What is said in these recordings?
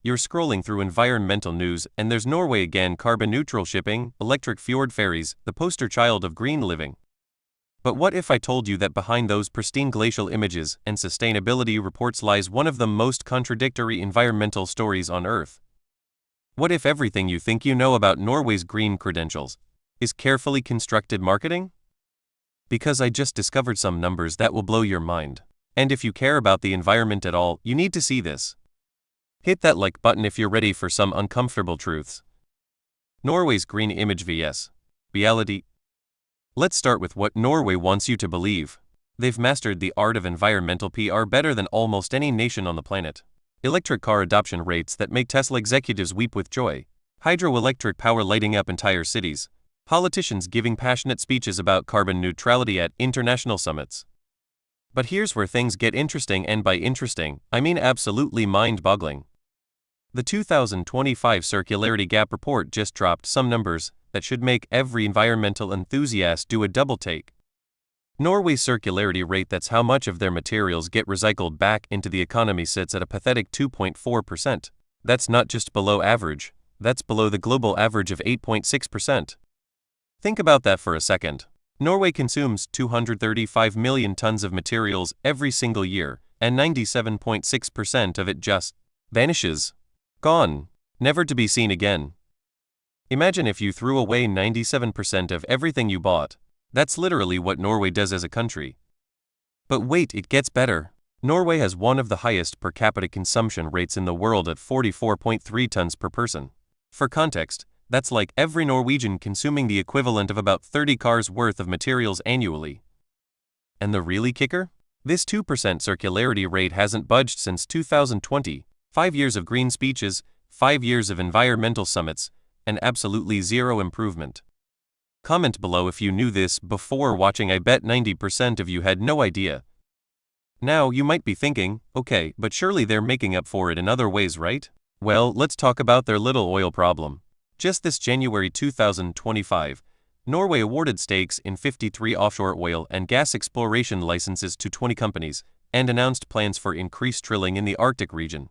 You're scrolling through environmental news and there's Norway again, carbon neutral shipping, electric fjord ferries, the poster child of green living. But what if I told you that behind those pristine glacial images and sustainability reports lies one of the most contradictory environmental stories on Earth? What if everything you think you know about Norway's green credentials is carefully constructed marketing? Because I just discovered some numbers that will blow your mind. And if you care about the environment at all, you need to see this. Hit that like button if you're ready for some uncomfortable truths. Norway's green image vs. reality. Let's start with what Norway wants you to believe. They've mastered the art of environmental PR better than almost any nation on the planet. Electric car adoption rates that make Tesla executives weep with joy. Hydroelectric power lighting up entire cities. Politicians giving passionate speeches about carbon neutrality at international summits. But here's where things get interesting, and by interesting, I mean absolutely mind-boggling. The 2025 Circularity Gap Report just dropped some numbers that should make every environmental enthusiast do a double take. Norway's circularity rate, that's how much of their materials get recycled back into the economy, sits at a pathetic 2.4%. That's not just below average, that's below the global average of 8.6%. Think about that for a second. Norway consumes 235 million tons of materials every single year, and 97.6% of it just vanishes. Gone. Never to be seen again. Imagine if you threw away 97% of everything you bought. That's literally what Norway does as a country. But wait, it gets better. Norway has one of the highest per capita consumption rates in the world at 44.3 tons per person. For context, that's like every Norwegian consuming the equivalent of about 30 cars worth of materials annually. And the really kicker? This 2% circularity rate hasn't budged since 2020. 5 years of green speeches, 5 years of environmental summits, and absolutely zero improvement. Comment below if you knew this before watching. I bet 90% of you had no idea. Now you might be thinking, okay, but surely they're making up for it in other ways, right? Well, let's talk about their little oil problem. Just this January 2025, Norway awarded stakes in 53 offshore oil and gas exploration licenses to 20 companies, and announced plans for increased drilling in the Arctic region.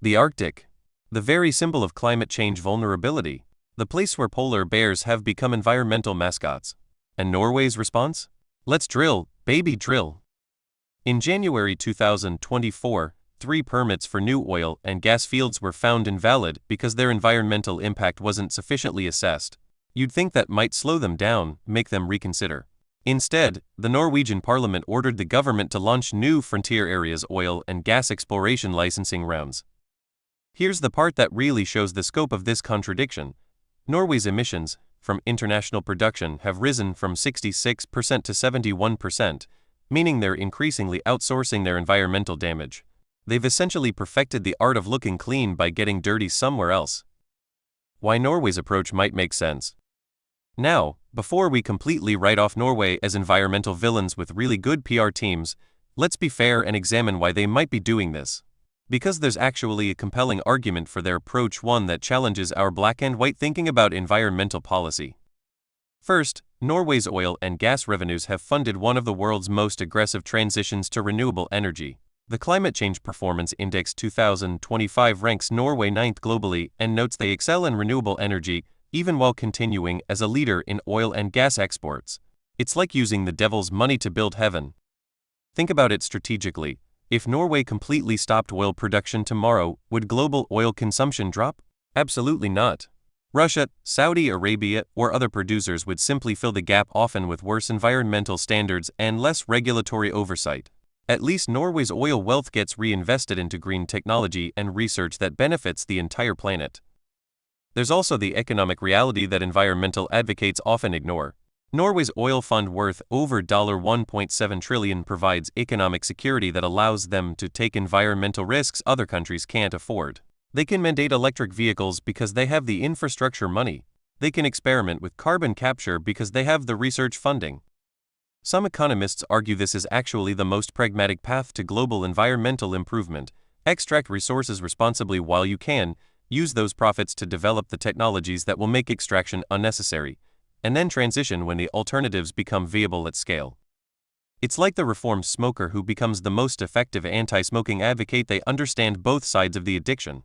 The Arctic, the very symbol of climate change vulnerability, the place where polar bears have become environmental mascots. And Norway's response? Let's drill, baby, drill. In January 2024, 3 permits for new oil and gas fields were found invalid because their environmental impact wasn't sufficiently assessed. You'd think that might slow them down, make them reconsider. Instead, the Norwegian parliament ordered the government to launch new frontier areas oil and gas exploration licensing rounds. Here's the part that really shows the scope of this contradiction. Norway's emissions from international production have risen from 66% to 71%, meaning they're increasingly outsourcing their environmental damage. They've essentially perfected the art of looking clean by getting dirty somewhere else. Why Norway's approach might make sense. Now, before we completely write off Norway as environmental villains with really good PR teams, let's be fair and examine why they might be doing this. Because there's actually a compelling argument for their approach, one that challenges our black and white thinking about environmental policy. First, Norway's oil and gas revenues have funded one of the world's most aggressive transitions to renewable energy. The Climate Change Performance Index 2025 ranks Norway 9th globally and notes they excel in renewable energy, even while continuing as a leader in oil and gas exports. It's like using the devil's money to build heaven. Think about it strategically. If Norway completely stopped oil production tomorrow, would global oil consumption drop? Absolutely not. Russia, Saudi Arabia, or other producers would simply fill the gap, often with worse environmental standards and less regulatory oversight. At least Norway's oil wealth gets reinvested into green technology and research that benefits the entire planet. There's also the economic reality that environmental advocates often ignore. Norway's oil fund, worth over $1.7 trillion, provides economic security that allows them to take environmental risks other countries can't afford. They can mandate electric vehicles because they have the infrastructure money. They can experiment with carbon capture because they have the research funding. Some economists argue this is actually the most pragmatic path to global environmental improvement. Extract resources responsibly while you can, use those profits to develop the technologies that will make extraction unnecessary, and then transition when the alternatives become viable at scale. It's like the reformed smoker who becomes the most effective anti-smoking advocate. They understand both sides of the addiction.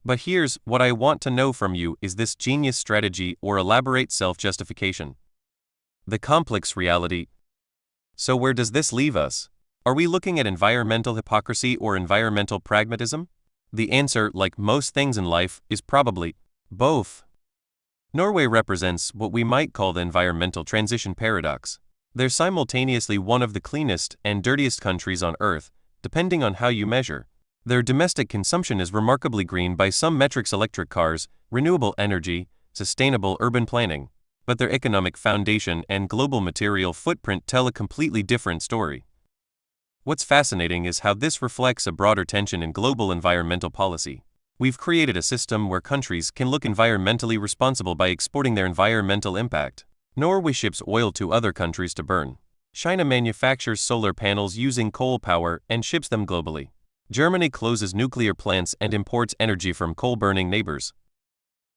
But here's what I want to know from you: is this genius strategy or elaborate self-justification? The complex reality. So where does this leave us? Are we looking at environmental hypocrisy or environmental pragmatism? The answer, like most things in life, is probably both. Norway represents what we might call the environmental transition paradox. They're simultaneously one of the cleanest and dirtiest countries on Earth, depending on how you measure. Their domestic consumption is remarkably green by some metrics: electric cars, renewable energy, sustainable urban planning. But their economic foundation and global material footprint tell a completely different story. What's fascinating is how this reflects a broader tension in global environmental policy. We've created a system where countries can look environmentally responsible by exporting their environmental impact. Norway ships oil to other countries to burn. China manufactures solar panels using coal power and ships them globally. Germany closes nuclear plants and imports energy from coal-burning neighbors.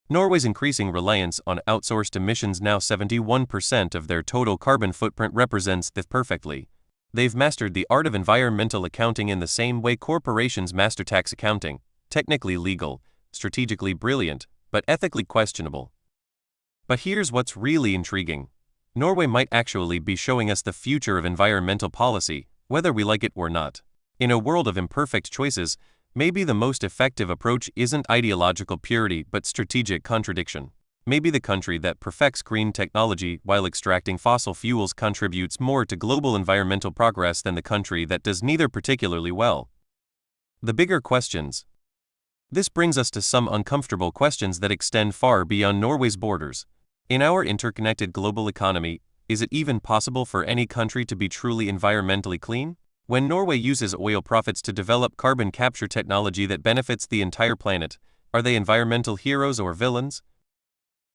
Norway's increasing reliance on outsourced emissions, now 71% of their total carbon footprint, represents this perfectly. They've mastered the art of environmental accounting in the same way corporations master tax accounting: technically legal, strategically brilliant, but ethically questionable. But here's what's really intriguing. Norway might actually be showing us the future of environmental policy, whether we like it or not. In a world of imperfect choices, maybe the most effective approach isn't ideological purity but strategic contradiction. Maybe the country that perfects green technology while extracting fossil fuels contributes more to global environmental progress than the country that does neither particularly well. The bigger questions. This brings us to some uncomfortable questions that extend far beyond Norway's borders. In our interconnected global economy, is it even possible for any country to be truly environmentally clean? When Norway uses oil profits to develop carbon capture technology that benefits the entire planet, are they environmental heroes or villains?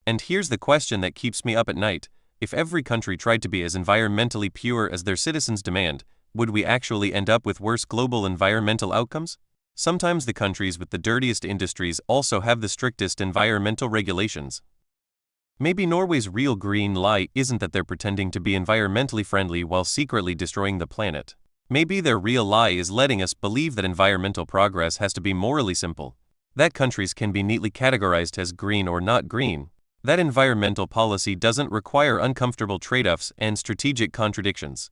And here's the question that keeps me up at night: if every country tried to be as environmentally pure as their citizens demand, would we actually end up with worse global environmental outcomes? Sometimes the countries with the dirtiest industries also have the strictest environmental regulations. Maybe Norway's real green lie isn't that they're pretending to be environmentally friendly while secretly destroying the planet. Maybe their real lie is letting us believe that environmental progress has to be morally simple, that countries can be neatly categorized as green or not green, that environmental policy doesn't require uncomfortable trade-offs and strategic contradictions.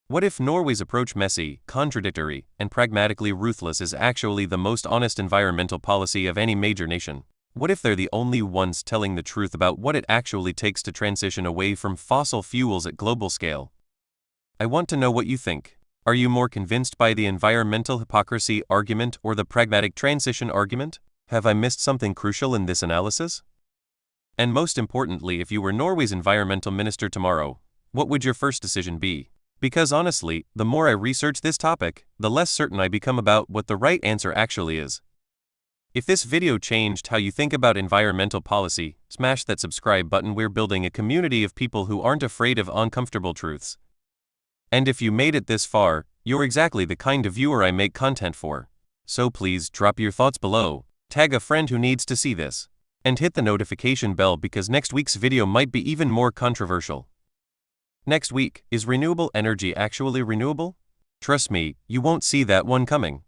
What if Norway's approach, messy, contradictory, and pragmatically ruthless, is actually the most honest environmental policy of any major nation? What if they're the only ones telling the truth about what it actually takes to transition away from fossil fuels at global scale? I want to know what you think. Are you more convinced by the environmental hypocrisy argument or the pragmatic transition argument? Have I missed something crucial in this analysis? And most importantly, if you were Norway's environmental minister tomorrow, what would your first decision be? Because honestly, the more I research this topic, the less certain I become about what the right answer actually is. If this video changed how you think about environmental policy, smash that subscribe button. We're building a community of people who aren't afraid of uncomfortable truths. And if you made it this far, you're exactly the kind of viewer I make content for. So please drop your thoughts below, tag a friend who needs to see this, and hit the notification bell because next week's video might be even more controversial. Next week, is renewable energy actually renewable? Trust me, you won't see that one coming.